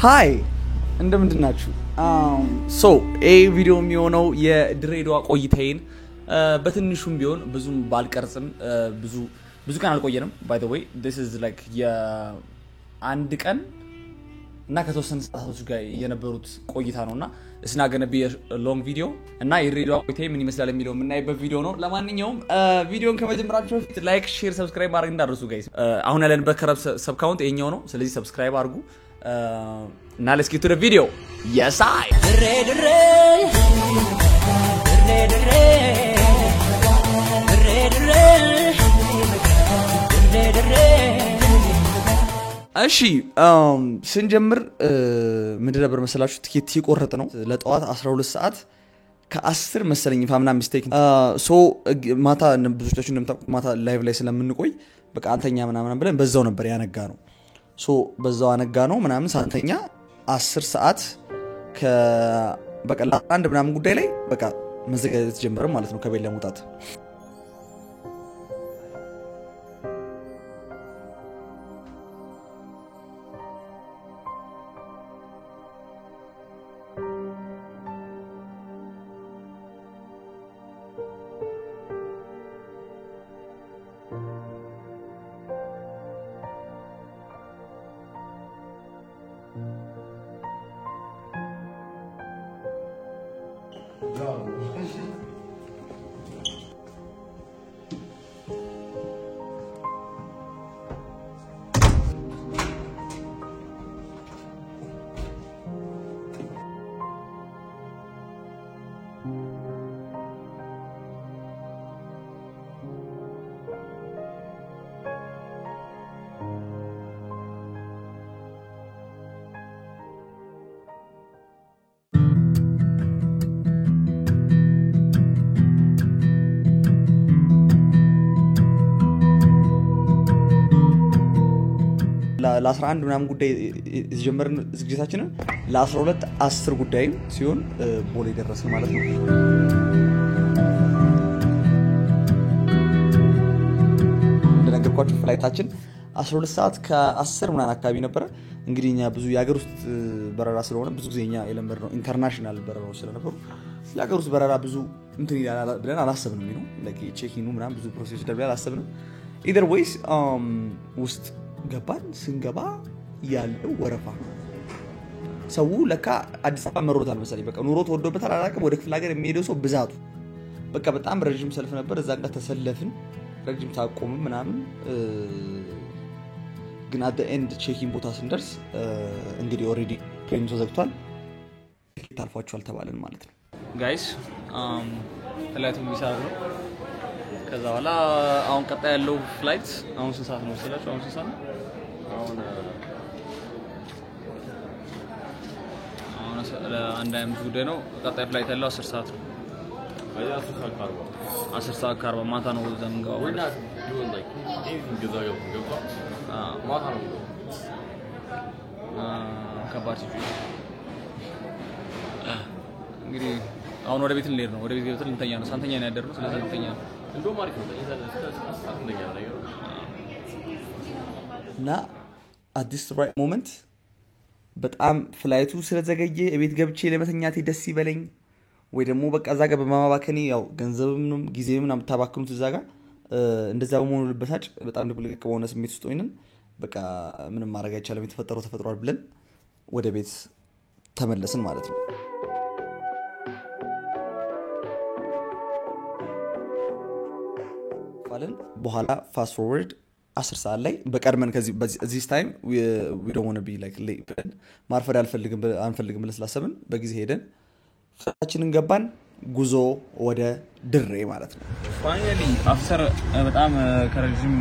ሃይ እንደምንድናችሁ ሶ ቪዲዮ የሚሆነው የድሬዳዋ ቆይታዬን በትንሹም ቢሆን ብዙም ባልቀርጽም ብዙ ቀን አልቆየንም by the way this is like አንድ ቀን እና ከተወሰነ ሰዓቶች ጋር የነበሩት ቆይታ ነውና it's not going to be a long video እና የድሬዳዋ ቆይታዬ ምን ይመስላል የሚለው የምናይበት ቪዲዮ ነው ለማንኛውም ቪዲዮን ከመጀመራችሁ በፊት ላይክ ሼር ሰብስክራይብ ማድረግ እንዳትረሱ ጋይስ አሁን ያለንበት ከረብ ሰብ ካውንት የኛው ነው ስለዚህ ሰብስክራይብ አድርጉ now let's get to the video yes I እሺ ስንጀምር ምንድን ነበር መሰላችሁ ቲኬት ይቆረጥ ነው ለጠዋት 12 ሰዓት ከ10 መሰለኝ ፋምና ሚስቴክ ሶ ማታ ብዙዎቻችሁ እንደምታውቁት ማታ ላይቭ ላይ ስለምንቆይ በቃ አንተኛ ምናምን ብለን በዛው ነበር ያነጋ ነው ሶ በዛው አነጋ ነው ምናምን ሳንተኛ 10 ሰዓት በቃ አንድ ምናምን ጉዳይ ላይ በቃ መዘጋጀት ጀመረ ማለት ነው ከቤት ለመውጣት ለ11 ምናምን ጉዳይ ጀመርን ዝግጅታችንን ለ12 10 ጉዳይ ሲሆን ቦሌ ደረስን ማለት ነው እንደነገርኳችሁ ፍላይታችን 12 ሰዓት ከ10 ምናምን አካባቢ ነበር እንግዲህኛ ብዙ የሀገር ውስጥ በረራ ስለሆነ ብዙ ጊዜኛ የለመድነው ኢንተርናሽናል በረራዎች ስለነበሩ የሀገር ውስጥ በረራ ብዙ እንትን ይላል ብለን አላሰብንም ነው like ቼኪንግ ምናምን ብዙ ፕሮሰስ ይደረጋል አላሰብንም either ways ውስጥ ገባን ስንገባ ያለው ወረፋ ሰው ለካ አዲስ አበባ መሮታል መሰለኝ በቃ ኑሮ ተወዶበታል አላቀም ወደ ክፍለ ሀገር የሚሄደው ሰው ብዛቱ በቃ በጣም ረጅም ሰልፍ ነበር እዛ ጋር ተሰለፍን ረጅም ታቆም ምናምን ግን at the end ቼኪንግ ቦታ ስንደርስ እንግዲህ ኦሬዲ ፕሌኑ ተዘግቷል ታልፏቸዋል ተባለን ማለት ነው ጋይስ ፍላይቱ የሚሰራ ነው ከዛ በኋላ አሁን ቀጣይ ያለው ፍላይት አሁን ስንት ሰዓት ነው መሰላችሁ አሁን ስንት ሰዓት ነው አሁን አንድ አይነት ጉዳይ ነው ቀጣይ ፍላይት ያለው 10 ሰዓት ነው 10 ሰዓት ከ40 ማታ ነው ዘንጋው ማታ ነው ከባድ እንግዲህ አሁን ወደ ቤት ልንሄድ ነው ወደ ቤት ገብተን እንተኛ ነው ሳንተኛ ነው ያደረነው ስለዚህ እንተኛ ነው እንደው ማሪክ ነው እንደኛ ነገር እና at this right moment በጣም ፍላይቱ ስለዘገየ እቤት ገብቼ ለመተኛቴ ደስ ይበለኝ ወይ ደግሞ በቃ እዛ ጋር በማባከኒ ያው ገንዘብም ጊዜም ታባክኑት እዛ ጋር እንደዛ በመሆኑ ልበሳጭ በጣም ድብልቅ በሆነ ስሜት ውስጥ ሆነን በቃ ምንም ማድረግ አይቻልም የተፈጠረው ተፈጥሯል ብለን ወደ ቤት ተመለስን ማለት ነው በኋላ ፋስት ፎርወርድ 10 ሰዓት ላይ በቀድመን ከዚህ this time we don't want to be like late ማርፈድ አንፈልግም ብለን ስላሰብን በጊዜ ሄደን ፍላይታችንን ገባን ጉዞ ወደ ድሬ ማለት ነው finally after በጣም ከረጅም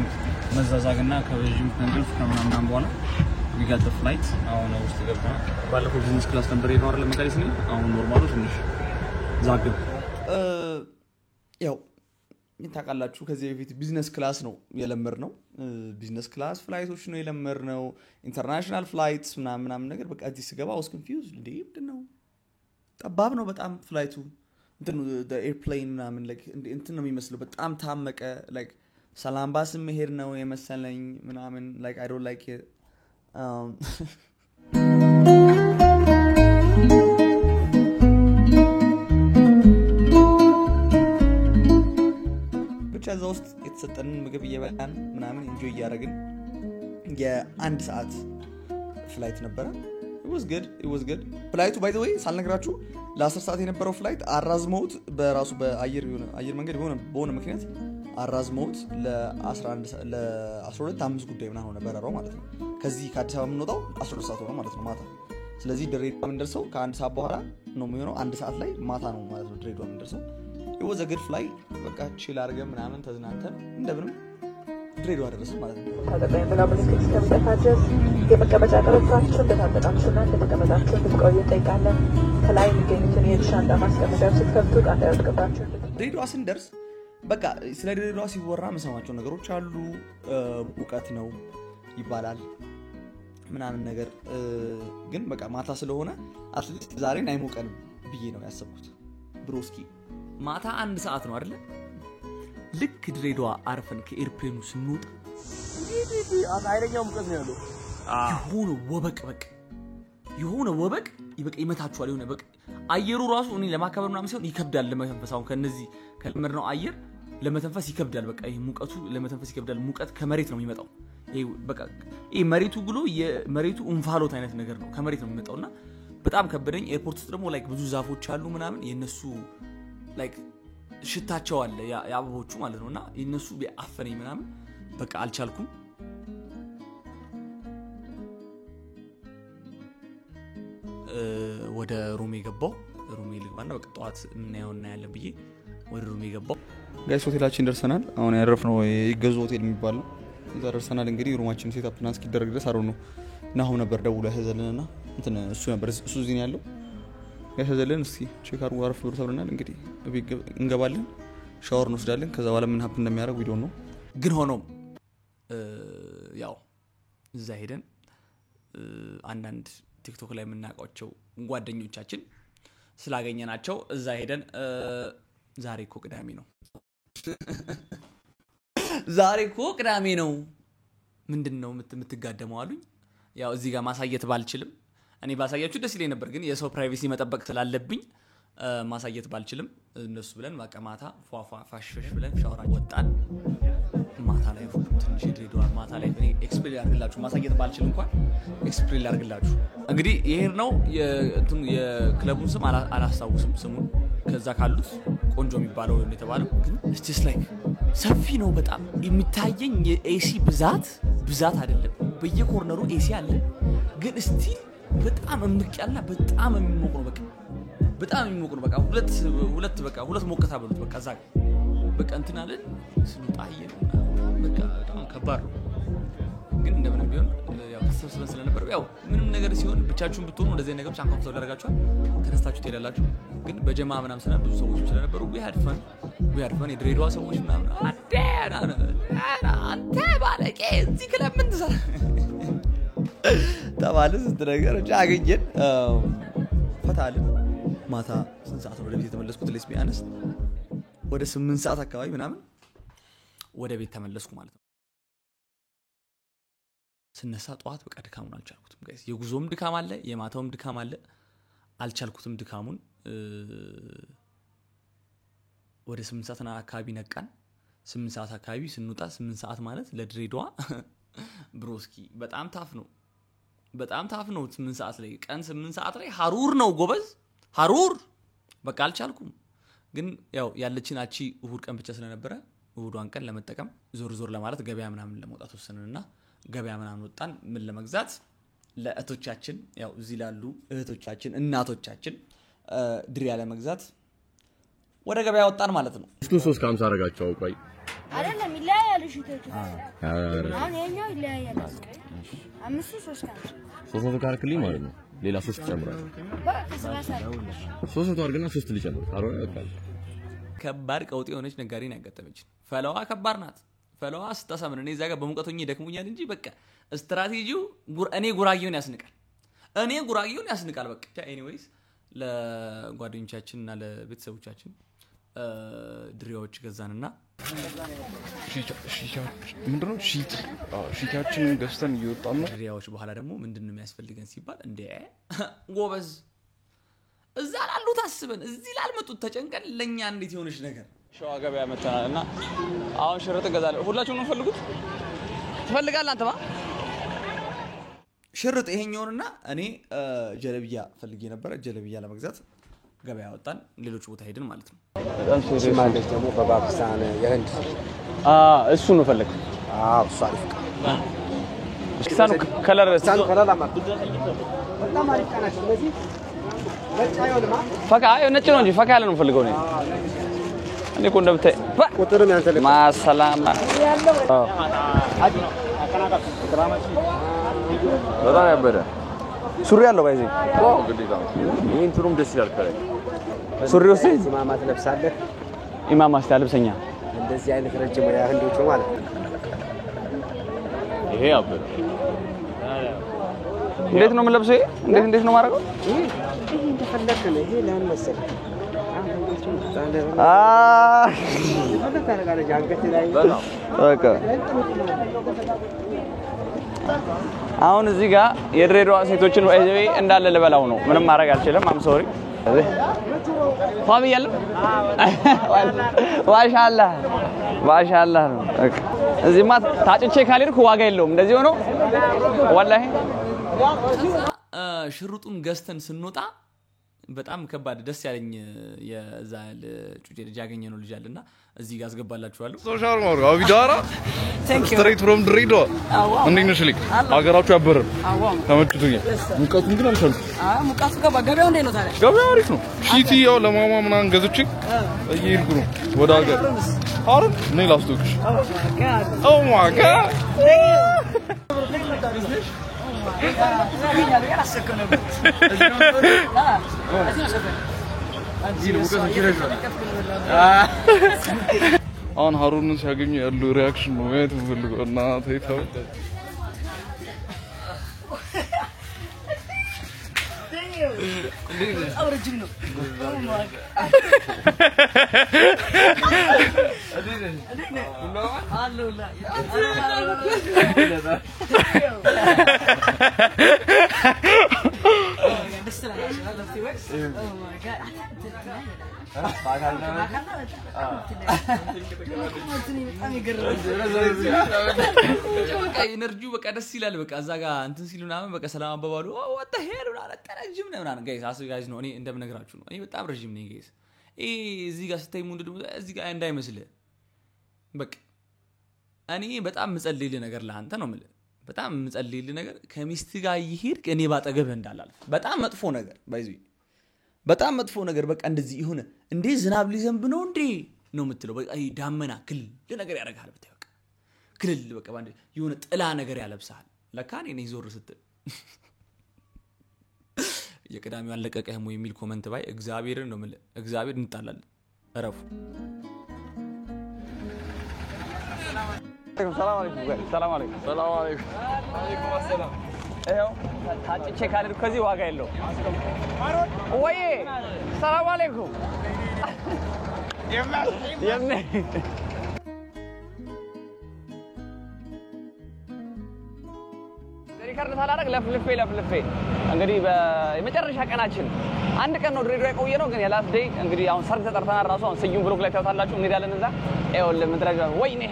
መዛዛግና ከረጅም እንቅልፍ ከምናምን በኋላ we got the flight አሁን ውስጥ ገባን ባለፈው ቢዝነስ ክላስ ነበር የኖር ለመቀሌስ ነው አሁን ኖርማሉ ትንሽ ዛግብ ያው እንታቃላችሁ ከዚህ በፊት ቢዝነስ ክላስ ነው የለመርነው ቢዝነስ ክላስ ፍላይቶች ነው የለመርነው ኢንተርናሽናል ፍላይትስ ምናምን ነገር በቃ እዚህ ስገባ was confused ምንድነው ጠባብ ነው በጣም ፍላይቱ እንትን the airplane ምናምን like እንትን ነው የሚመስለው በጣም ታመቀ like ሰላም ባስም መሄድ ነው የመሰለኝ ምናምን like I don't like it ብቻ እዛ ውስጥ የተሰጠንን ምግብ እየበላን ምናምን ኢንጆይ እያደረግን የአንድ ሰዓት ፍላይት ነበረ። it was good ፍላይቱ by the way ሳልነግራችሁ ለ10 ሰዓት የነበረው ፍላይት አራዝመውት በራሱ በአየር መንገድ በሆነ ምክንያት አራዝመውት ለ12:05 ጉዳይ ምናምን ሆነ በረራው ማለት ነው። ከዚህ ከአዲስ አበባ የምንወጣው 12 ሰዓት ሆነ ማለት ነው ማታ። ስለዚህ ድሬዳዋ የምንደርሰው ከአንድ ሰዓት በኋላ ነው የሚሆነው። አንድ ሰዓት ላይ ማታ ነው ማለት ነው ድሬዳዋ የምንደርሰው። it was a good flight በቃ ቺል አድርገን ምናምን ተዝናንተን እንደምንም ድሬዳዋ ደረስን ማለት ነው። ታጠቀኝ ብላ ምልክት እስከሚጠፋ የመቀመጫ ቀረጻችሁ እንደታጠቃችሁና እንደተቀመጣችሁ እንድትቆዩ እንጠይቃለን። ከላይ የሚገኙትን የሻንጣ ማስቀመጫዎች ስትከፍቱ ዕቃ እንዳይወድቅባችሁ። ድሬዳዋ ስንደርስ በቃ ስለ ድሬዳዋ ሲወራ የምሰማቸው ነገሮች አሉ። ሙቀት ነው ይባላል ምናምን ነገር ግን በቃ ማታ ስለሆነ አትሊስት ዛሬን አይሞቀንም ብዬ ነው ያሰብኩት። ብሮስኪ ማታ 1 ሰዓት ነው አይደል? ልክ ድሬዳዋ አርፈን ከኤርፕሌኑ ስንወጣ አይደኛው ሙቀት ነው ያለው። የሆነ ወበቅ ይመታችኋል። የሆነ በቃ አየሩ ራሱ እኔ ለማከበር ምናምን ሲሆን ይከብዳል ለመተንፈስ። አሁን ከነዚህ ከለመድነው አየር ለመተንፈስ ይከብዳል። በቃ ይሄ ሙቀቱ ለመተንፈስ ይከብዳል። ሙቀት ከመሬት ነው የሚመጣው። ይሄ መሬቱ ብሎ የመሬቱ እንፋሎት አይነት ነገር ነው ከመሬት ነው የሚመጣውና በጣም ከበደኝ። ኤርፖርት ውስጥ ደግሞ ላይክ ብዙ ዛፎች አሉ ምናምን የነሱ ላይክ ሽታቸው አለ ያአበቦቹ ማለት ነውና የነሱ ቢአፈነኝ ምናምን በቃ አልቻልኩም። ወደ ሩሜ ገባው። ሩሜ ልግባና በቃ ጧት እናየውና ያለን ብዬ ወደ ሩሜ ገባው። ጋይስ ሆቴላችን ደርሰናል። አሁን ያረፍነው ይገዙ ሆቴል የሚባል ነው። እዛ ደርሰናል። እንግዲህ ሩማችን ሴት አፕ ናስ እስኪደረግ ድረስ አሮ ነው ናሁ ነበር ደውሎ ያዘዘልንና እንትን እሱ ነበር እሱ እዚህ ያለው ያዘዘልን። እስኪ ቼክ አድርጉ አረፍ ብሎ ተብለናል። እንግዲህ እንገባለን፣ ሻወር እንወስዳለን። ከዛ በኋላ ምን ሀፕን እንደሚያደርግ ቪዲዮ ነው። ግን ሆኖም ያው እዛ ሄደን አንዳንድ ቲክቶክ ላይ የምናውቃቸው ጓደኞቻችን ስላገኘናቸው እዛ ሄደን ዛሬ እኮ ቅዳሜ ነው ምንድነው የምትጋደመው አሉኝ። ያው እዚህ ጋር ማሳየት ባልችልም እኔ ባሳያችሁ ደስ ይለኝ ነበር፣ ግን የሰው ፕራይቬሲ መጠበቅ ስላለብኝ ማሳየት ባልችልም እነሱ ብለን በቃ ማታ ፋሽፈሽ ብለን ሻወራ ወጣን። ማታ ላይ ትንሽ ድሬዳዋ ማታ ላይ እኔ ኤክስፕሌን አድርግላችሁ ማሳየት ባልችል እንኳን ኤክስፕሌን አድርግላችሁ። እንግዲህ ይሄር ነው የክለቡን ስም አላስታውስም ስሙን። ከዛ ካሉት ቆንጆ የሚባለው የተባለው ግን it's like ሰፊ ነው በጣም የሚታየኝ የኤሲ ብዛት አይደለም። በየኮርነሩ ኤሲ አለ፣ ግን ስቲል በጣም እምቅያልና በጣም የሚሞቅ ነው። በቃ ሁለት ሞቀታ በሉት በቃ ዛጋ በቃ እንትን አለን ስንጣ ነው በቃ በጣም ከባድ ነው። ግን እንደምንም ቢሆን ያው ተሰብስበን ስለነበር ያው ምንም ነገር ሲሆን ብቻችሁን ብትሆኑ እንደዚህ ነገሮች አንኮምፎርታብል ያደርጋችኋል፣ ተነስታችሁ ትሄዳላችሁ። ግን በጀማ ምናምን ስለነበሩ ብዙ ሰዎች ስለነበሩ we had fun የድሬዳዋ ሰዎች ምናምን አንተ ባለቄ እዚህ ክለብ ምን ትሰራ ተባለ። ስንት ነገሮች አገኘን፣ ፈታልን። ማታ ስንት ሰዓት ነው ወደ ቤት የተመለስኩት? ሌስ ቢያንስ ወደ 8 ሰዓት አካባቢ ምናምን ወደ ቤት ተመለስኩ ማለት ነው። ስነሳ ጧት በቃ ድካሙን አልቻልኩትም ጋይስ። የጉዞም ድካም አለ፣ የማታውም ድካም አለ። አልቻልኩትም ድካሙን። ወደ 8 ሰዓት አካባቢ ነቃን። 8 ሰዓት አካባቢ ስንወጣ 8 ሰዓት ማለት ለድሬዳዋ ብሮስኪ በጣም ታፍ ነው። 8 ሰዓት ላይ ቀን 8 ሰዓት ላይ ሐሩር ነው ጎበዝ፣ ሐሩር በቃ አልቻልኩም። ግን ያው ያለችን አቺ እሁድ ቀን ብቻ ስለነበረ እሁዷን ቀን ለመጠቀም ዞር ለማለት ገበያ ምናምን ለመውጣት ወሰንንና ገበያ ምናምን ወጣን። ምን ለመግዛት? ለእህቶቻችን ያው እዚህ ላሉ እህቶቻችን እናቶቻችን ድሪያ ለመግዛት ወደ ገበያ ወጣን ማለት ነው። 350 አረጋቸው ቆይ አይደለም ይለያያል። እሺ ተቱ አሁን የኛው ይለያያል። 300 ካርክልኝ ማለት ነው። ሌላ 3 ጨምራለሁ። በቃ 300 አርግና 3 ልጨምር አሮን ያውቃል። ከባድ ቀውጤ የሆነች ነጋዴን ያጋጠመች ፈለዋ ከባድ ናት። ፈለዋ ስታሳምን እኔ እዛ ጋር በሙቀቶኝ ደክሞኛል እንጂ በቃ ስትራቴጂው እኔ ጉራጌውን ያስንቃል። በቃ ኤኒዌይስ ለጓደኞቻችንና ለቤተሰቦቻችን ድሪያዎች ገዛንና ምንድነው ሺታችን ገዝተን እየወጣን ነው። ድሪያዎች በኋላ ደግሞ ምንድነው የሚያስፈልገን ሲባል እንደ ጎበዝ እዛ ላሉት አስበን እዚህ ላልመጡት ተጨንቀን ለኛ እንዴት የሆነች ነገር ሸዋ ገበያ መተናልና አሁን ሽርጥ እንገዛለን። ሁላችሁም ነው ፈልጉት ትፈልጋለህ አንተማ ሽርጥ ይሄኛውንና እኔ ጀለብያ ፈልጌ ነበር። ጀለብያ ለመግዛት ገበያ ወጣን። ሌሎች ቦታ ሄድን ማለት ነው። በጣም ሴሪየስ ማለት ደግሞ በፓኪስታን የህንድ እሱ ነው ፈለክ? እሱ አሪፍ ፓኪስታን ከለር በጣም አሪፍ ናቸው እነዚህ። ነጭ አይሆንማ ፈካ ነጭ ነው እንጂ ፈካ ያለ ነው ፈልገው ነው እኔ እኮ እንደምታይ ቁጥርም ያንተ ልክ ማሰላማ በጣም ያበደ ሱሪ ያለው ባይዚ ግዴታ ይሄን ትሩም ደስ ይላል ከላይ ሱሪ ውስጥ ኢማማት ለብሳለህ። ኢማማ ስታልብሰኛ እንደዚህ አይነት ረጅም የህንዶቹ ማለት ይሄ ያበደ እንዴት ነው የምለብሰው? እንዴት ነው ማረገው? ይሄ እንደፈለክ ነው። ይሄ ለምን መሰለህ አሁን እዚህ ጋር የድሬዳዋ ሴቶችን ወይዘቤ እንዳለ ልበላው ነው። ምንም ማድረግ አልችልም። አም ሶሪ ፋሚ ያለ ማሻአላህ ነው። እዚህማ ታጭቼ ካልሄድኩ ዋጋ የለውም። እንደዚህ ሆኖ ወላሂ ሽሩጡን ገዝተን ስንወጣ በጣም ከባድ ደስ ያለኝ የዛ ጩጬ ልጅ ያገኘነው ልጅ አለና እዚህ ጋር አስገባላችኋለሁ። ሶሻል ማርጋ አቢዳራ ስትሬት ፍሮም ድሬዳዋ እንዴት ነሽ? ልክ አገራችሁ ያበረ ተመችቶኛል። ሙቀቱን ግን አልቻልኩም። ሙቀቱ ገበያው እንዴት ነው ታዲያ? ገበያው አሪፍ ነው። ሺቲ ያው ለማማ ምናምን ገዝቼ እየሄድኩ ነው ወደ ሀገር። አሁን እኔ ላስቶክሽ ኦ ማይ ጋድ አሁን ሀሩንን ሲያገኙ ያለው ሪአክሽን ነው ማየት የምፈልገው። እናቴ ተው ኢነርጂው በቃ ደስ ይላል። በቃ እዛ ጋር እንትን ሲሉና በቃ ሰላም አባባሉ ወጣ ሄዱ አላጠረጅም ነውና ጋይስ አስጋጅ ነው። እኔ እንደምነግራችሁ ነው። እኔ በጣም ረጅም ነኝ ጋይስ። እዚህ ጋር ስታይ ሙንድ እዚህ ጋር እንዳይመስል በቃ እኔ በጣም ምጸልይልህ ነገር ለአንተ ነው ማለት በጣም ምጸልይልህ ነገር ከሚስት ጋር ይሄድ እኔ ባጠገብህ እንዳላልፍ በጣም መጥፎ ነገር ባይዚ በጣም መጥፎ ነገር በቃ እንደዚህ ይሁን እንዴ ዝናብ ሊዘንብ ነው እንዴ ነው የምትለው። በቃ ዳመና ክልል ነገር ያደርጋል። በቃ ክልል በቃ ባንዴ የሆነ ጥላ ነገር ያለብሳል። ለካ እኔ ነኝ ዞር ስትል የቀዳሚው አለቀቀህም የሚል ኮሜንት ባይ እግዚአብሔርን ነው ማለት እግዚአብሔር እንጣላለን። እረፉ። ሰላም አለይኩም። ሰላም አለይኩም። ሰላም አለይኩም። አለይኩም ሰላም። ይሄው ታጭቼ ካልሄድኩ ከዚህ ዋጋ የለውም። ወይ ሰላም አለይኩም የምኔ ሪካርድ ሳላደርግ ለፍልፌ እንግዲህ በመጨረሻ ቀናችን አንድ ቀን ነው ድሬዳዋ የቆየነው። ግን የላስት ዴይ እንግዲህ አሁን ሰርግ ተጠርተናል። ራሱ አሁን ስዩም ብሎክ ላይ ታውታላችሁ። እንሄዳለን እዛ ይኸውልህ ምን ትላለህ? ወይኔ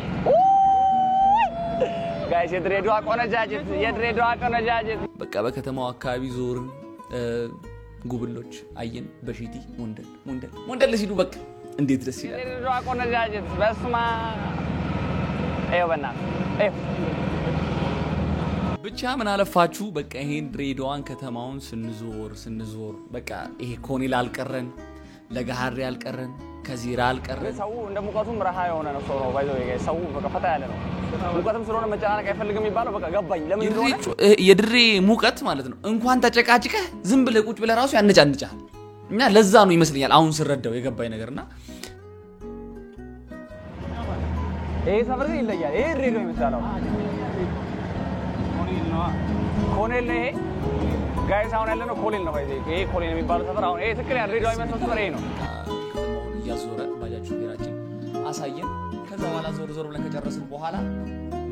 ጋይስ የድሬዳዋ ቆነጃጅት በቃ በከተማው አካባቢ ዞርን። ጉብሎች አየን። በሺቲ ሞንደል ሲሉ በቃ እንዴት ደስ ይላል። የድሬዳዋ ቆነጃጅት በስማ ይኸው በእናትህ ብቻ ምን አለፋችሁ በቃ ይሄን ድሬዳዋን ከተማውን ስንዞር በቃ ይሄ ኮኔል አልቀረን፣ ለጋሃሪ አልቀረን፣ ከዚራ አልቀረን። ሰው እንደሙቀቱም ረሃ የሆነ ነው። ሰው ነው ባይዘው ይገይ ሰው በቃ ፈታ ያለ ነው። ሙቀትም ስለሆነ መጨናነቅ አይፈልግም የሚባለው በቃ ገባኝ። ለምን እንደሆነ የድሬ ሙቀት ማለት ነው እንኳን ተጨቃጭቀህ ዝም ብለህ ቁጭ ብለህ ራሱ ያነጫንጫል። እኛ ለዛ ነው ይመስልኛል አሁን ስረዳው የገባኝ ነገርና ይሄ ሰፈር ግን ይለያል። ይሄ ድሬዳዋ ይመስላል። ኮኔል ነው ይሄ ጋይስ አሁን ያለነው ኮኔል ነው ባይዘው ይሄ ኮኔል የሚባለው ሰፈር አሁን ይሄ ትክክል ያ ድሬዳዋ የሚመስለው ሰፈር ይሄ ነው። ከተማውን እያዞረ ባጃጁ ቢራችን አሳየን። ከዛ በኋላ ዞር ብለን ከጨረስን በኋላ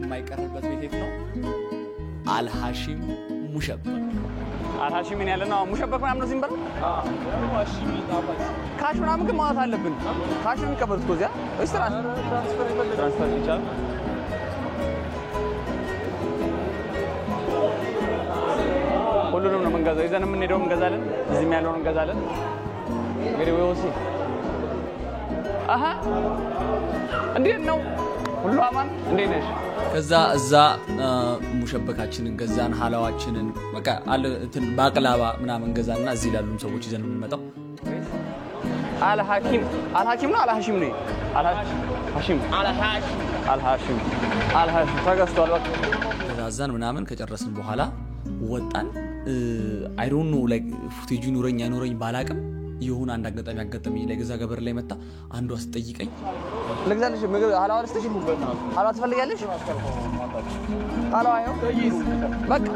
የማይቀርበት ቤት ነው አልሐሺም ሙሸብ አልሃሺሚ ነው ያለና ሙሸበክ ምናምን ነው ሲምበል ካሽ ምናምን ግን ማውጣት አለብን ካሽ ነው የሚቀበሉት ኮዚያ ወይስ ትራንስፈር ይቻላል ሁሉንም ነው መንገዛው ይዘን የምንሄደው እንገዛለን እዚህም ያለውን እንገዛለን እንግዲህ ወይስ አሃ እንዴት ነው ሁሉ አማን እንዴት ነሽ ከዛ እዛ ሙሸበካችንን ገዛን ሐላዋችንን በቃ አለ እንትን ባቅላባ ምናምን ገዛና እዚህ ያሉም ሰዎች ይዘን እንመጣው አልሐኪም ነው አልሐሺም ነው አልሐሺም ተገዝቷል በቃ ከዛዛን ምናምን ከጨረስን በኋላ ወጣን I don't know like ፉቴጁ ኑረኝ ባላቅም ይሁን አንድ አጋጣሚ አጋጣሚ ለገዛ ገበር ላይ መጣ አንዱ አስጠይቀኝ ለግዛልሽ ምግብ ሐላዋ ስቴሽን ሐላዋ ትፈልጋለሽ ሐላዋ ነው በቃ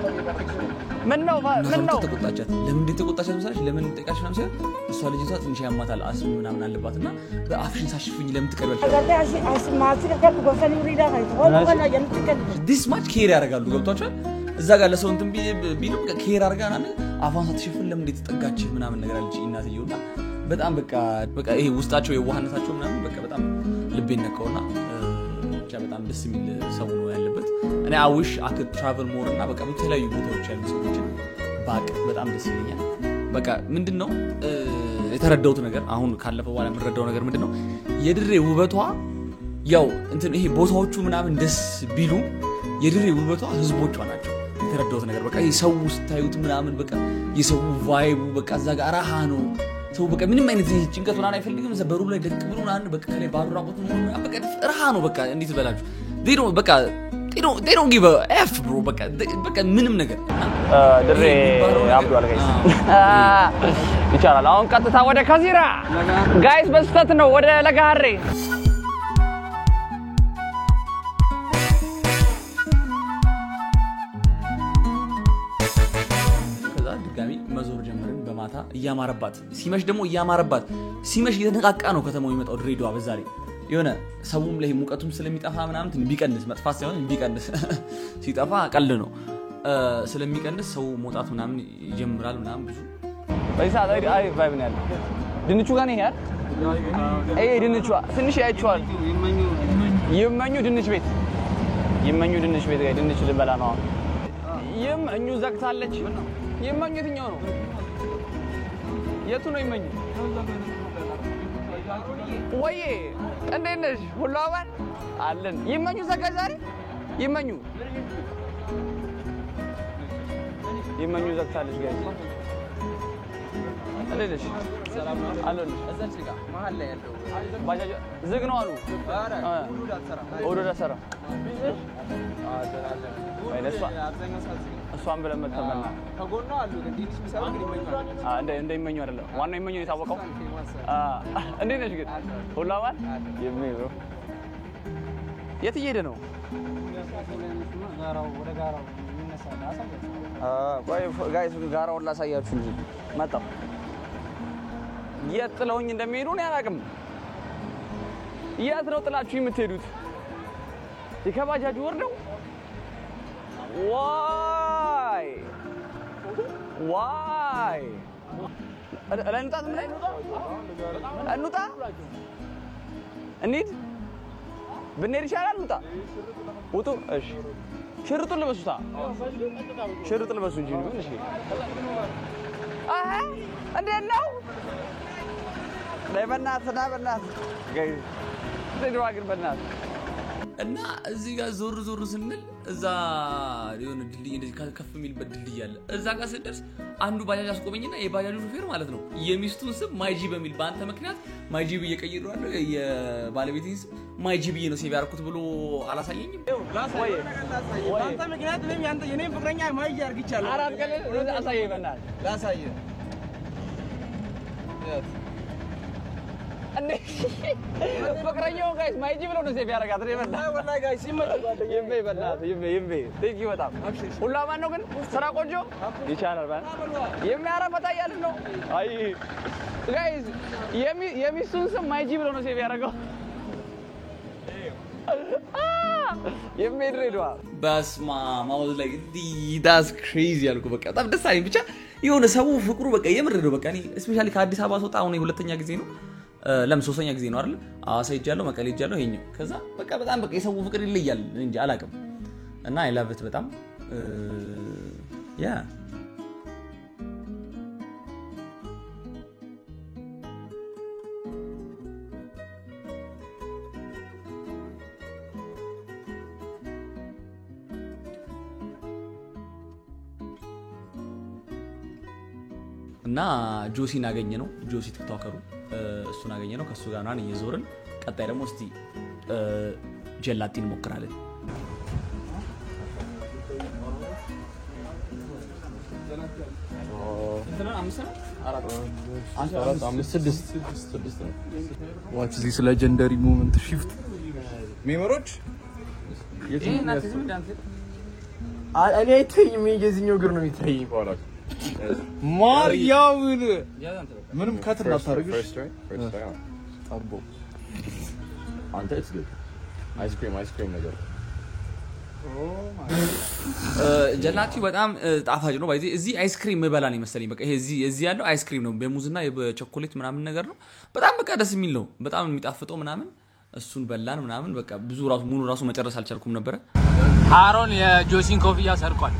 ምን ነው ተቆጣቻት ለምን ተቆጣቻት መሰለሽ ለምን ጠቃሽ ነው መሰለሽ እሷ ልጅቷ ትንሽ ያማታል አስም ምናምን አለባትና በአፍሽን ሳሽፍኝ ለምን ትቀርበልሽ this much care ያደርጋሉ ገብቷቸዋል እዛ ጋር ለሰው እንትን ቢሉ ኬር አርጋና አፋን ሳትሽፍን ለምን ተጠጋች ምናምን ነገር አለች እናትየውና በጣም በቃ ይሄ ውስጣቸው የዋህነታቸው ምናምን በቃ በጣም ልቤን ነካውና ብቻ በጣም ደስ የሚል ሰው ነው ያለበት እኔ አውሽ አክ ትራቨል ሞር እና በቃ በተለያዩ ቦታዎች ያሉ ሰዎችን ባቅ በጣም ደስ ይለኛል በቃ ምንድነው የተረዳሁት ነገር አሁን ካለፈው በኋላ የምረዳው ነገር ምንድነው የድሬ ውበቷ ያው እንትን ይሄ ቦታዎቹ ምናምን ደስ ቢሉ የድሬ ውበቷ ህዝቦቿ ናቸው የተረዳሁት ነገር በቃ የሰው ስታዩት ምናምን በቃ የሰው ቫይቡ በቃ እዛ ጋር አራሃ ነው ሰው በቃ ምንም አይነት ጭንቀት ምናምን አይፈልግም ዘበሩ ላይ ደቅ ብሎ ምናምን በቃ ከላይ ባሩ ራቆት ነው በቃ አራሃ ነው በቃ እንዴት በላችሁ they don't give a f bro በቃ ምንም ነገር ድሬ አብዱል ጋይስ ይቻላል አሁን ቀጥታ ወደ ካዚራ ጋይስ በስተት ነው ወደ ለጋሬ መዞር ጀመርን በማታ ያማረባት ሲመሽ ደግሞ ያማረባት ሲመሽ እየተነቃቃ ነው ከተማው የሚመጣው ድሬዳዋ በዛ ላይ የሆነ ሰውም ላይ ሙቀቱም ስለሚጠፋ ምናምን ቢቀንስ መጥፋት ሳይሆን ቢቀንስ ሲጠፋ ቀል ነው ስለሚቀንስ ሰው ሞጣት ምናምን ይጀምራል ምናምን ብዙ በይሳ አይ ቫይብ ነው ያለው ድንቹ ጋር ነው ያል አይ ድንቹ ትንሽ ያይቻል ይመኙ ድንች ቤት ጋር ድንች ልበላ ነው ይመኙ ዘግታለች ይመኙ የትኛው ነው የቱ ነው ይመኙ ወይ እንዴት ነሽ ሁሉ አባል አለን ይመኙ ዘጋ ዛሬ ይመኙ ዘግታለች ጋር እንዴት ነሽ ሰላም ነው አለን እዛች ጋር መሃል ላይ ያለው ባጃጅ ዝግ ነው አሉ ወደ ዳሰራ አይነሳ እሷን ብለን መተመና ከጎኗ አሉ እንዴት ይሰሩ እንግዲህ እንደይመኙ አይደለም ዋናው ይመኙ የታወቀው እንዴት ነሽ ግን ሁሉ አባል የሚለው የት እየሄደ ነው ጋራው ወደ ጋራው የሚነሳና አሳየው ጋይስ ጋራውን ላሳያችሁ እንጂ መጣው የጥለውኝ እንደሚሄዱ ነው ያላቅም የት ነው ጥላችሁ የምትሄዱት ይከባጃጁ ወርደው ዋይ ለንጣት ምን ላይ እንውጣ እንሂድ ብንሄድ ይሻላል እንውጣ ውጡ እሺ ሽርጡን ልበሱታ ሽርጥ ልበሱ እንጂ ምን እሺ አሃ እንዴት ነው ለበናት ጋይስ ደድዋ ግን በናት እና እዚህ ጋር ዞር ስንል እዛ የሆነ ድልድይ እንደዚህ ከፍ የሚልበት ድልድይ አለ እዛ ጋር ስንደርስ አንዱ ባጃጅ አስቆመኝና የባጃጁ ሹፌር ማለት ነው የሚስቱን ስም ማይጂ በሚል ባንተ ምክንያት ማይጂ በየቀየረው አለ የባለቤቴን ስም ማይጂ በየ ነው ሴቭ ያርኩት ብሎ አላሳየኝም ወይ ባንተ ምክንያት ምን ያንተ የኔን ፍቅረኛ ማይጂ አርግቻለሁ አራት ቀን አሳየኝ በእናትህ ላሳየ እንዴ ፍቅረኛው ጋይስ ማይጂ ብሎ ነው ሴቭ ያረጋት ነው ወላሂ ጋይስ ይመጣል ይምቤ ቴንክ ዩ በጣም ሁሉ አማን ነው ግን ስራ ቆንጆ ይቻላል ባን የሚያረፈታ ያለች ነው አይ ጋይስ የሚስቱን ስም ማይጂ ብሎ ነው ሴቭ ያረጋው በስማ ማውዝ ላይ that's crazy ያልኩ በቃ በጣም ደስ አይኝ ብቻ የሆነ ሰው ፍቅሩ በቃ የምር ነው። በቃ እኔ ስፔሻሊ ከአዲስ አበባ ስወጣ አሁን ሁለተኛ ጊዜ ነው ሶስተኛ ጊዜ ነው አይደል? አዋሳ ሄጃለሁ፣ መቀሌ ሄጃለሁ፣ ይሄኛው ከዛ በቃ በጣም በቃ የሰው ፍቅር ይለያል እንጂ አላውቅም። እና አይ ላቭ ኢት በጣም ያ እና ጆሲን አገኘ ነው ጆሲ ቲክቶከሩ እሱን አገኘ ነው ከሱ ጋር ነው እየዞርን ቀጣይ ደግሞ እስቲ ጀላቲን ሞክራለን Watch this legendary moment shift ሜሞሮች እኔ አይተኝም የዚህኛው እግር ነው የሚታየኝ ይባላል ማርያም ምንም ከትና ታርግሽ ጠርቦ አንተ it's good አይስክሪም ነገር ጀላቲው በጣም ጣፋጭ ነው ባይዚ እዚህ አይስክሪም መበላ ነው መሰለኝ በቃ ይሄ እዚህ ያለው አይስክሪም ነው በሙዝና በቾኮሌት ምናምን ነገር ነው በጣም በቃ ደስ የሚል ነው በጣም የሚጣፍጠው ምናምን እሱን በላን ምናምን በቃ ብዙ ራሱ ሙሉ ራሱ መጨረስ አልቻልኩም ነበር ሃሮን የጆሲን ኮፍያ ሰርቋል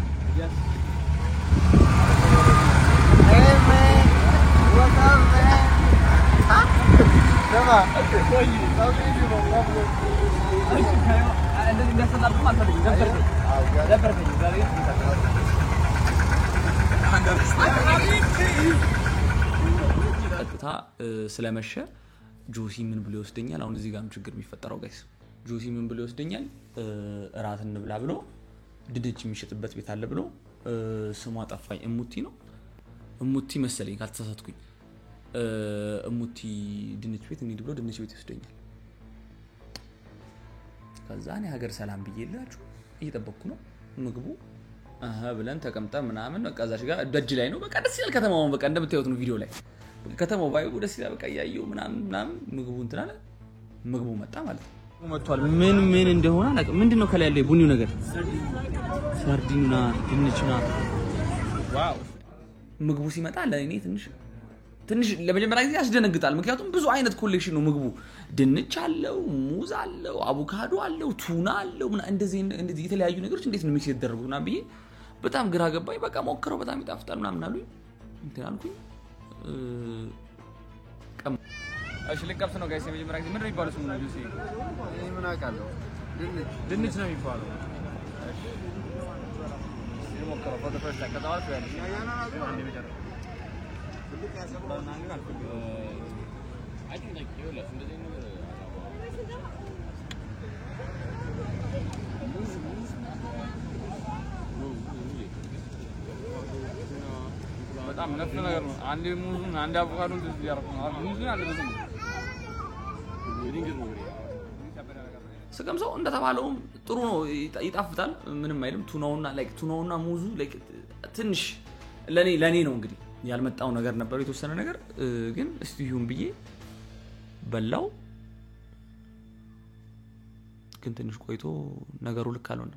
ቀጥታ ስለመሸ ጆሲ ምን ብሎ ይወስደኛል አሁን እዚህ ጋርም ችግር የሚፈጠረው ጋይስ ጆሲ ምን ብሎ ይወስደኛል እራት እንብላ ብሎ ድንች የሚሸጥበት ቤት አለ ብሎ ስሟ ጠፋኝ እሙቲ ነው እሙቲ መሰለኝ ካልተሳሳትኩኝ እሙቲ ድንች ቤት እንሂድ ብሎ ድንች ቤት ይወስደኛል ከዛ እኔ ሀገር ሰላም ብዬላችሁ እየጠበቅኩ ነው ምግቡ ብለን ተቀምጠን ምናምን በቃ እዛሽ ጋር ደጅ ላይ ነው በቃ ደስ ይላል ከተማው በቃ እንደምታዩት ነው ቪዲዮ ላይ ከተማው ባይው ደስ ይላል በቃ ያየው ምናምን ምግቡ እንትና አለ ምግቡ መጣ ማለት ነው መጥቷል ምን እንደሆነ አላውቅም ምንድነው ከላይ ያለው ቡኒው ነገር ሳርዲኑና ድንችና ዋው ምግቡ ሲመጣ ለእኔ ትንሽ ለመጀመሪያ ጊዜ ያስደነግጣል ምክንያቱም ብዙ አይነት ኮሌክሽን ነው ምግቡ ድንች አለው ሙዝ አለው አቮካዶ አለው ቱና አለው እንደዚህ የተለያዩ ነገሮች እንዴት ነው ሚክስ ይደረጉና ብዬ በጣም ግራ ገባኝ በቃ ሞክረው በጣም ይጣፍጣል ምናምን አሉኝ እንትን አልኩኝ እሺ ልቀብስ ነው ጋይስ የመጀመሪያ ጊዜ ምን ነው የሚባለው ስሙ ነው ጁሲ እኔ ምን አውቃለሁ ድንች ነው የሚባለው እሺ ሞክረው for the first time ከዛ በኋላ ያለሽ I think like you left እንደዚህ ነው በጣም ነፍ ነገር ነው አንድ ሙዙን አንድ አቮካዶን እንደዚህ ያርኩ ነው ሙዙን አንድ ብዙ ስቀምሰው እንደተባለውም ጥሩ ነው ይጣፍጣል ምንም አይልም ቱናውና ሙዙ ላይክ ትንሽ ለኔ ነው እንግዲህ ያልመጣው ነገር ነበር የተወሰነ ነገር ግን እስቲ ይሁን ብዬ በላው ግን ትንሽ ቆይቶ ነገሩ ልክ አልሆነ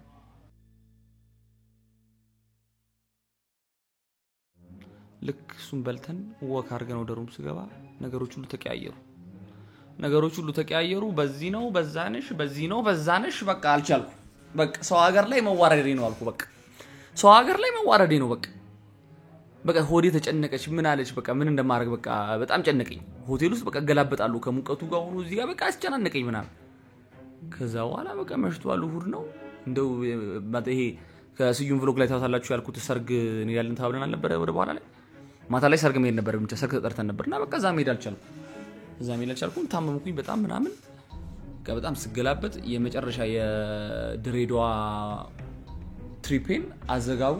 ልክ እሱን በልተን ወክ አድርገን ወደ ሩም ስገባ ነገሮች ሁሉ ተቀያየሩ በዚህ ነው በዛነሽ በዚህ ነው በዛነሽ በቃ አልቻልኩ በቃ ሰው ሀገር ላይ መዋረዴ ነው አልኩ በቃ ሰው ሀገር ላይ መዋረዴ ነው በቃ ሆዴ ተጨነቀች ምን አለች በቃ ምን እንደማረግ በቃ በጣም ጨነቀኝ ሆቴል ውስጥ በቃ ገላበጣሉ ከሙቀቱ ጋር ሆኖ እዚህ ጋር በቃ አስጨናነቀኝ ምናምን ከዛ በኋላ በቃ መሽቷል እሁድ ነው እንደው ይሄ ከስዩም ቭሎግ ላይ ታውታላችሁ ያልኩት ሰርግ እንሄዳለን ተባብለን አልነበረ ወደ በኋላ ላይ ማታ ላይ ሰርግ መሄድ ነበር ብቻ ሰርግ ተጠርተን ነበርና በቃ እዛ መሄድ አልቻልኩም ታመምኩኝ በጣም ምናምን በጣም ስገላበት የመጨረሻ የድሬዳዋ ትሪፔን አዘጋቡ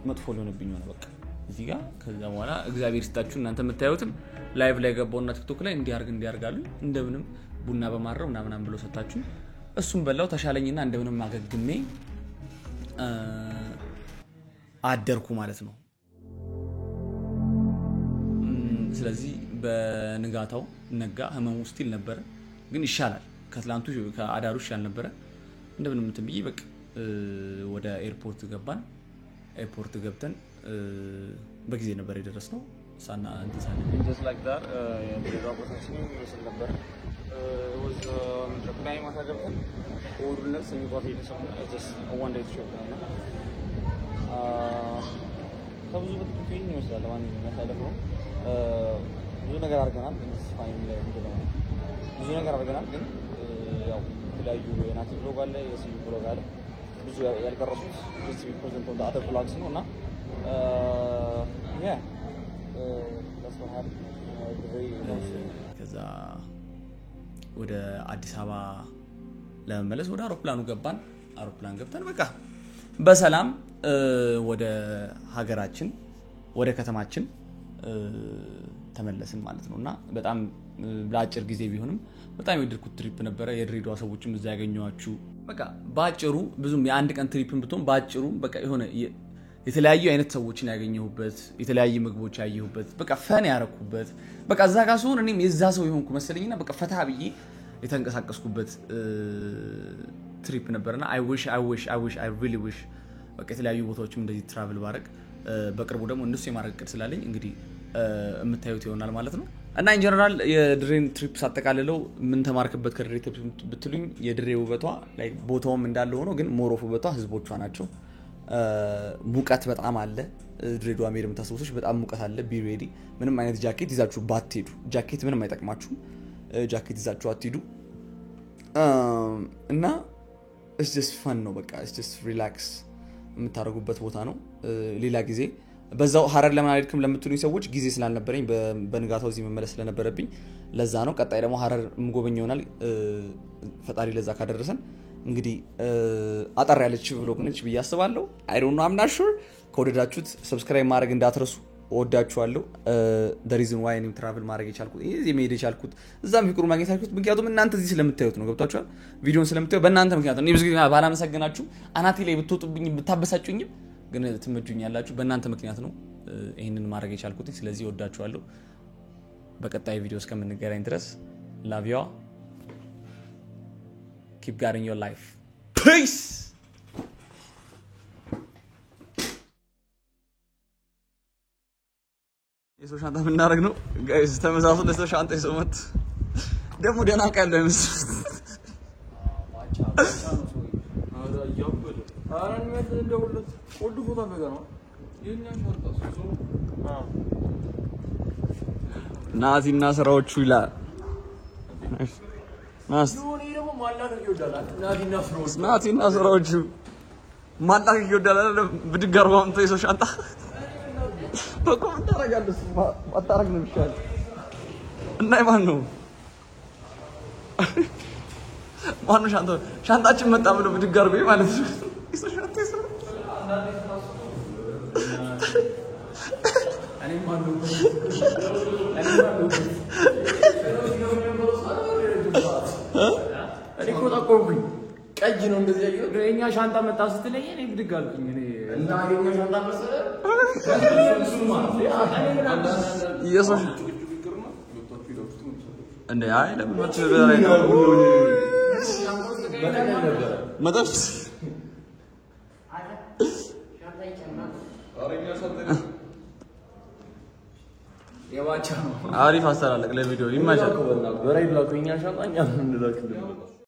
መጥፎ ሊሆንብኝ ሆነ በቃ እዚህ ጋር ከዛ በኋላ እግዚአብሔር ይስጣችሁ እናንተ የምታዩትም ላይቭ ላይ ገባውና ቲክቶክ ላይ እንዲያርጋሉ እንደምንም ቡና በማረው ምናምን ብሎ ሰጣችሁ እሱም በላው ተሻለኝና እንደምንም ማገግሜ አደርኩ ማለት ነው ስለዚህ በንጋታው ነጋ ህመሙ ስቲል ነበር ግን ይሻላል ከትላንቱ ከአዳሩ ይሻል ነበር እንደምንም እንትን ብዬ በቃ ወደ ኤርፖርት ገባን ኤርፖርት ገብተን በጊዜ ነበር የደረስነው ሳና እንተሳለ just like that የድሬዳዋ ቦታችን ይመስል ነበር was ምድረቅላይ ማታ ገብተን ወዱነት ሰሚቋት የተሰማ just one day trip ነው ከብዙ በጥቂት ይመስላል ዋን መሳለፈው ብዙ ነገር አድርገናል ፋይን ላይ እንደሆነ ብዙ ነገር አድርገናል ግን ያው የተለያዩ የናቲ ብሎግ አለ የሲቪ ብሎግ አለ ብዙ ያልቀረሱት just represent on the other vlogs ነው እና yeah that's what happened ከዛ ወደ አዲስ አበባ ለመመለስ ወደ አውሮፕላኑ ገባን አውሮፕላን ገብተን በቃ በሰላም ወደ ሀገራችን ወደ ከተማችን ተመለስን ማለት ነውና በጣም ለአጭር ጊዜ ቢሆንም በጣም የድርኩት ትሪፕ ነበር የድሬዳዋ ሰዎችም እዛ ያገኘዋችሁ በቃ ባጭሩ ብዙም የአንድ ቀን ትሪፕን ብትሆን ባጭሩ በቃ የሆነ የተለያዩ አይነት ሰዎችን ያገኘሁበት የተለያዩ ምግቦች ያየሁበት በቃ ፈን ያረኩበት በቃ እዛ ጋር ሲሆን እኔም የዛ ሰው ይሆንኩ መሰለኝና በቃ ፈታ ብዬ የተንቀሳቀስኩበት ትሪፕ ነበርና I really wish በቃ የተለያዩ ቦታዎችም እንደዚህ ትራቭል ባረግ በቅርቡ ደግሞ እንደሱ የማረግ ቅድ ስላለኝ እንግዲህ የምታዩት ይሆናል ማለት ነው እና ኢን ጀነራል የድሬን ትሪፕ ሳጠቃልለው ምን ተማርክበት ከድሬ ትሪፕ ብትሉኝ የድሬ ውበቷ ላይክ ቦታውም እንዳለ ሆኖ ግን ሞሮፍ ውበቷ ህዝቦቿ ናቸው ሙቀት በጣም አለ ድሬዳዋ ሜድ የምታስቡት በጣም ሙቀት አለ ቢ ሬዲ ምንም አይነት ጃኬት ይዛችሁ ባትሄዱ ጃኬት ምንም አይጠቅማችሁም ጃኬት ይዛችሁ አትሄዱ እና it's just fun ነው በቃ it's just relax የምታረጉበት ቦታ ነው ሌላ ጊዜ በዛው ሐረር ለምን አልሄድክም ለምትሉኝ ሰዎች ጊዜ ስላልነበረኝ በንጋታው እዚህ መመለስ ስለነበረብኝ ለዛ ነው ቀጣይ ደግሞ ሐረር ምጎበኝ ይሆናል ፈጣሪ ለዛ ካደረሰን እንግዲህ አጣር ያለች ብሎግ ነች ብዬ አስባለሁ I don't know I'm not sure ከወደዳችሁት ሰብስክራይብ ማድረግ እንዳትረሱ ወዳችኋለሁ the reason why እኔም ትራቭል ማድረግ የቻልኩት እዚህ መሄድ የቻልኩት እዛም ፍቅሩ ማግኘት የቻልኩት ምክንያቱም እናንተ እዚህ ስለምታዩት ነው ገብታችኋል ቪዲዮን ስለምታዩ በእናንተ ምክንያት ነው እኔ ብዙ ጊዜ ባላመሰግናችሁ አናቴ ላይ ብትወጡብኝ ብታበሳጩኝ ግን ትመጁኛላችሁ በእናንተ ምክንያት ነው ይሄንን ማድረግ የቻልኩት ስለዚህ ወዳችኋለሁ በቀጣይ ቪዲዮ እስከምንገናኝ ድረስ love you keep God in your life peace የሰው ሻንጣ ምናረግ ነው ጋይስ ተመሳሳይ ለሰው ሻንጣ ይሰመት ደሞ ደና ቀለ መስት አራን መት እንደውለት ወዱ ቦታ ነገር ነው የኛን ሻንጣ ናዚና ስራዎቹ ይላል ናስ ዶኒ ደሞ ማላከክ ይወዳል ናዚና ስራዎቹ ማላከክ ይወዳል ብድግ አርጎ አምጥቶ የሰው ሻንጣ በኮመንት አረጋለሁ አጣራግ ነው ይሻል እና ማን ነው ሻንጣችን መጣ ብሎ ብድግ አርጎ ማለት ነው እኔ ማን ነው እኔ ቆጣቆብኝ ቀጅ ነው እንደዚህ ያየው የኛ ሻንጣ መጣ ስትለኝ እኔ ብድግ አልኩኝ እኔ እና የኛ ሻንጣ መሰለ ኢየሱስ እንዴ አይ ለምን ወጥተህ ነው መጣፍ አሪፍ አስተላለቅ ለቪዲዮ ይማሻል በራይ ብላኩ የኛ ሻንጣ እኛ እንላክ